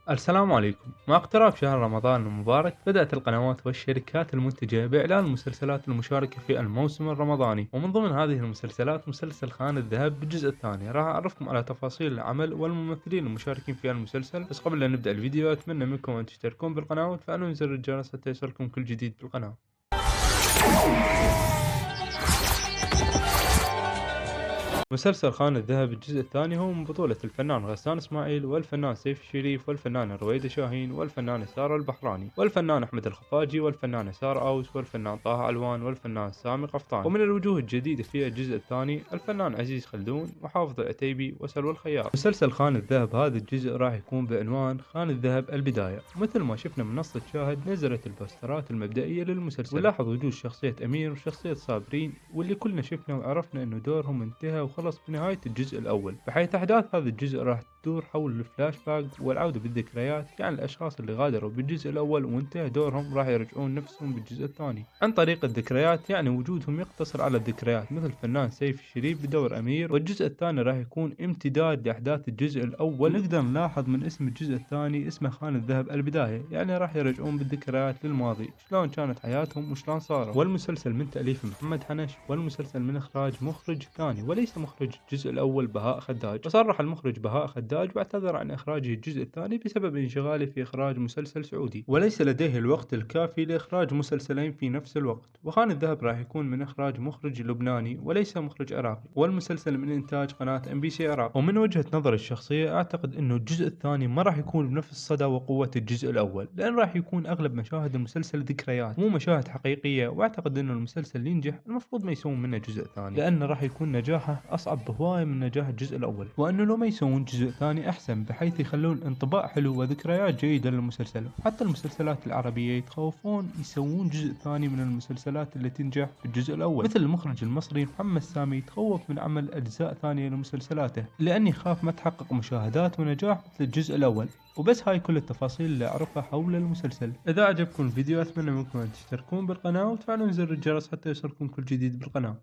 السلام عليكم. مع اقتراب شهر رمضان المبارك بدأت القنوات والشركات المنتجة بإعلان المسلسلات المشاركة في الموسم الرمضاني، ومن ضمن هذه المسلسلات مسلسل خان الذهب بالجزء الثاني. راح أعرفكم على تفاصيل العمل والممثلين المشاركين في المسلسل، بس قبل لا نبدأ الفيديو أتمنى منكم أن تشتركون بالقناة وتفعلون زر الجرس حتى يصلكم كل جديد بالقناة. مسلسل خان الذهب الجزء الثاني هو من بطولة الفنان غسان إسماعيل والفنان سيف الشريف والفنانة رويدة شاهين والفنانة سارة البحراني والفنان أحمد الخفاجي والفنانة سارة أوس والفنان طه علوان والفنان سامي قفطان. ومن الوجوه الجديدة في الجزء الثاني الفنان عزيز خلدون وحافظ العتيبي وسلوى الخياط. مسلسل خان الذهب هذا الجزء راح يكون بعنوان خان الذهب البداية. مثل ما شفنا منصة شاهد نزلت البوسترات المبدئية للمسلسل، ولاحظ وجود شخصية أمير وشخصية صابرين، واللي كلنا شفنا وعرفنا إنه دورهم انتهى وخلص بنهاية الجزء الأول، بحيث أحداث هذا الجزء راح تدور حول الفلاش باك والعودة بالذكريات. يعني الأشخاص اللي غادروا بالجزء الأول وانتهى دورهم راح يرجعون نفسهم بالجزء الثاني عن طريق الذكريات. يعني وجودهم يقتصر على الذكريات، مثل الفنان سيف الشريف بدور أمير. والجزء الثاني راح يكون امتداد لأحداث الجزء الأول. نقدر نلاحظ من اسم الجزء الثاني اسمه خان الذهب البداية، يعني راح يرجعون بالذكريات للماضي، شلون كانت حياتهم وشلون صاروا. والمسلسل من تأليف محمد حنش، والمسلسل من إخراج مخرج ثاني وليس مخرج الجزء الأول بهاء خداج. وصرح المخرج بهاء خداج واعتذر عن إخراجه الجزء الثاني بسبب انشغاله في إخراج مسلسل سعودي، وليس لديه الوقت الكافي لإخراج مسلسلين في نفس الوقت. وخان الذهب راح يكون من إخراج مخرج لبناني وليس مخرج عراقي، والمسلسل من إنتاج قناة MBC عراق. ومن وجهة نظري الشخصية أعتقد إنه الجزء الثاني ما راح يكون بنفس الصدى وقوة الجزء الأول، لأن راح يكون أغلب مشاهد المسلسل ذكريات مو مشاهد حقيقية. وأعتقد إنه المسلسل ينجح المفروض ما يسوون منه جزء ثاني، لأنه راح يكون نجاحه أصعب بهواية من نجاح الجزء الأول. وأنه لو ما يسوون جزء ثاني أحسن، بحيث يخلون انطباع حلو وذكريات جيدة للمسلسل. حتى المسلسلات العربية يتخوفون يسوون جزء ثاني من المسلسلات اللي تنجح في الجزء الأول، مثل المخرج المصري محمد سامي يتخوف من عمل أجزاء ثانية لمسلسلاته، لأن يخاف ما تحقق مشاهدات ونجاح مثل الجزء الأول. وبس هاي كل التفاصيل اللي أعرفها حول المسلسل. إذا عجبكم الفيديو أتمنى منكم أن تشتركون بالقناة وتفعلون زر الجرس حتى يوصلكم كل جديد بالقناة.